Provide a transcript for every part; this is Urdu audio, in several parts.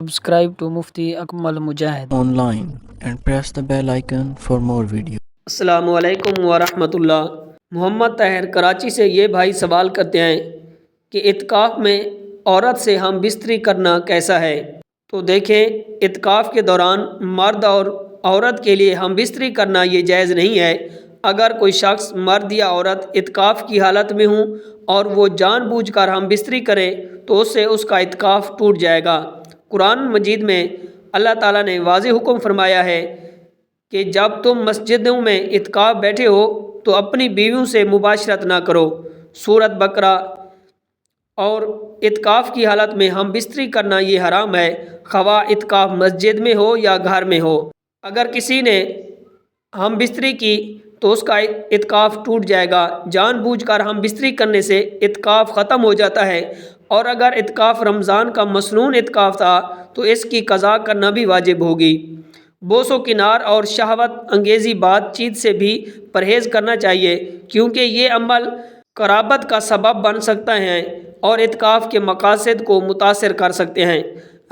Subscribe to Mufti Akmal Mujahid online and press the bell icon for more videos. السلام علیکم ورحمۃ اللہ۔ محمد طاہر کراچی سے یہ بھائی سوال کرتے ہیں کہ اعتکاف میں عورت سے ہم بستری کرنا کیسا ہے؟ تو دیکھیں، اعتکاف کے دوران مرد اور عورت کے لیے ہم بستری کرنا یہ جائز نہیں ہے۔ اگر کوئی شخص مرد یا عورت اعتکاف کی حالت میں ہوں اور وہ جان بوجھ کر ہم بستری کرے تو اس سے اس کا اعتکاف ٹوٹ جائے گا۔ قرآن مجید میں اللہ تعالیٰ نے واضح حکم فرمایا ہے کہ جب تم مسجدوں میں اعتکاف بیٹھے ہو تو اپنی بیویوں سے مباشرت نہ کرو، سورۃ بقرہ۔ اور اعتکاف کی حالت میں ہم بستری کرنا یہ حرام ہے، خواہ اعتکاف مسجد میں ہو یا گھر میں ہو۔ اگر کسی نے ہم بستری کی تو اس کا اعتکاف ٹوٹ جائے گا۔ جان بوجھ کر ہم بستری کرنے سے اعتکاف ختم ہو جاتا ہے، اور اگر اعتکاف رمضان کا مسنون اعتکاف تھا تو اس کی قضا کرنا بھی واجب ہوگی۔ بوس و کنار اور شہوت انگیزی بات چیت سے بھی پرہیز کرنا چاہیے، کیونکہ یہ عمل قرابت کا سبب بن سکتا ہے اور اعتکاف کے مقاصد کو متاثر کر سکتے ہیں۔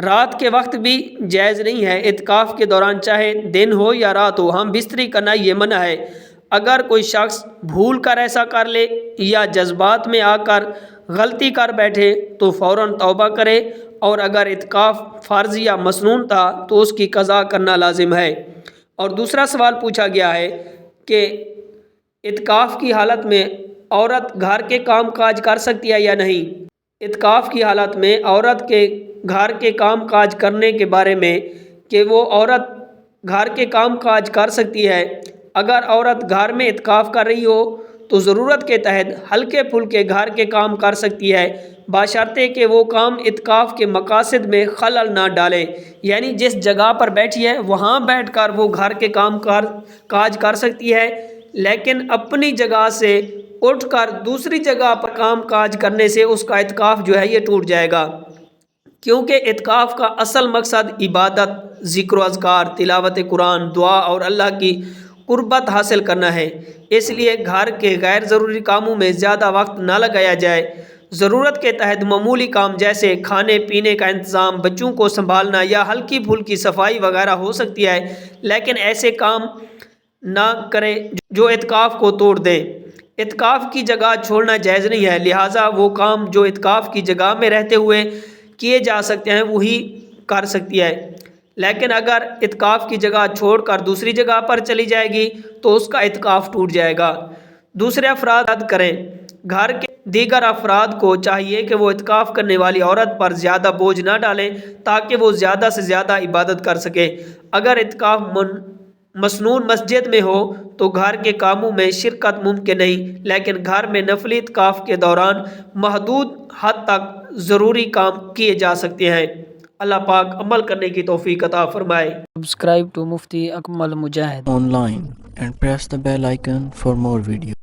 رات کے وقت بھی جائز نہیں ہے۔ اعتکاف کے دوران چاہے دن ہو یا رات ہو، ہم بستری کرنا یہ منع ہے۔ اگر کوئی شخص بھول کر ایسا کر لے یا جذبات میں آ کر غلطی کر بیٹھے تو فوراً توبہ کرے، اور اگر اعتکاف فرض یا مسنون تھا تو اس کی قضا کرنا لازم ہے۔ اور دوسرا سوال پوچھا گیا ہے کہ اعتکاف کی حالت میں عورت گھر کے کام کاج کر سکتی ہے یا نہیں؟ اعتکاف کی حالت میں عورت کے گھر کے کام کاج کرنے کے بارے میں کہ وہ عورت گھر کے کام کاج کر سکتی ہے۔ اگر عورت گھر میں اعتکاف کر رہی ہو تو ضرورت کے تحت ہلکے پھلکے گھر کے کام کر سکتی ہے، بشرطے کہ وہ کام اعتکاف کے مقاصد میں خلل نہ ڈالے۔ یعنی جس جگہ پر بیٹھی ہے وہاں بیٹھ کر وہ گھر کے کام کاج کر سکتی ہے، لیکن اپنی جگہ سے اٹھ کر دوسری جگہ پر کام کاج کرنے سے اس کا اعتکاف جو ہے یہ ٹوٹ جائے گا، کیونکہ اعتکاف کا اصل مقصد عبادت، ذکر و اذکار، تلاوت قرآن، دعا اور اللہ کی قربت حاصل کرنا ہے۔ اس لیے گھر کے غیر ضروری کاموں میں زیادہ وقت نہ لگایا جائے۔ ضرورت کے تحت معمولی کام جیسے کھانے پینے کا انتظام، بچوں کو سنبھالنا یا ہلکی پھلکی صفائی وغیرہ ہو سکتی ہے، لیکن ایسے کام نہ کرے جو اعتکاف کو توڑ دیں۔ اعتکاف کی جگہ چھوڑنا جائز نہیں ہے، لہٰذا وہ کام جو اعتکاف کی جگہ میں رہتے ہوئے کیے جا سکتے ہیں وہی کر سکتی ہے، لیکن اگر اعتکاف کی جگہ چھوڑ کر دوسری جگہ پر چلی جائے گی تو اس کا اعتکاف ٹوٹ جائے گا۔ دوسرے افراد رد کریں۔ گھر کے دیگر افراد کو چاہیے کہ وہ اعتکاف کرنے والی عورت پر زیادہ بوجھ نہ ڈالیں تاکہ وہ زیادہ سے زیادہ عبادت کر سکے۔ اگر اعتکاف مسنون مسجد میں ہو تو گھر کے کاموں میں شرکت ممکن نہیں، لیکن گھر میں نفلی اعتکاف کے دوران محدود حد تک ضروری کام کیے جا سکتے ہیں۔ اللہ پاک عمل کرنے کی توفیق عطا فرمائے۔ Subscribe to Mufti Akmal Mujahid Online and press the bell icon for more videos.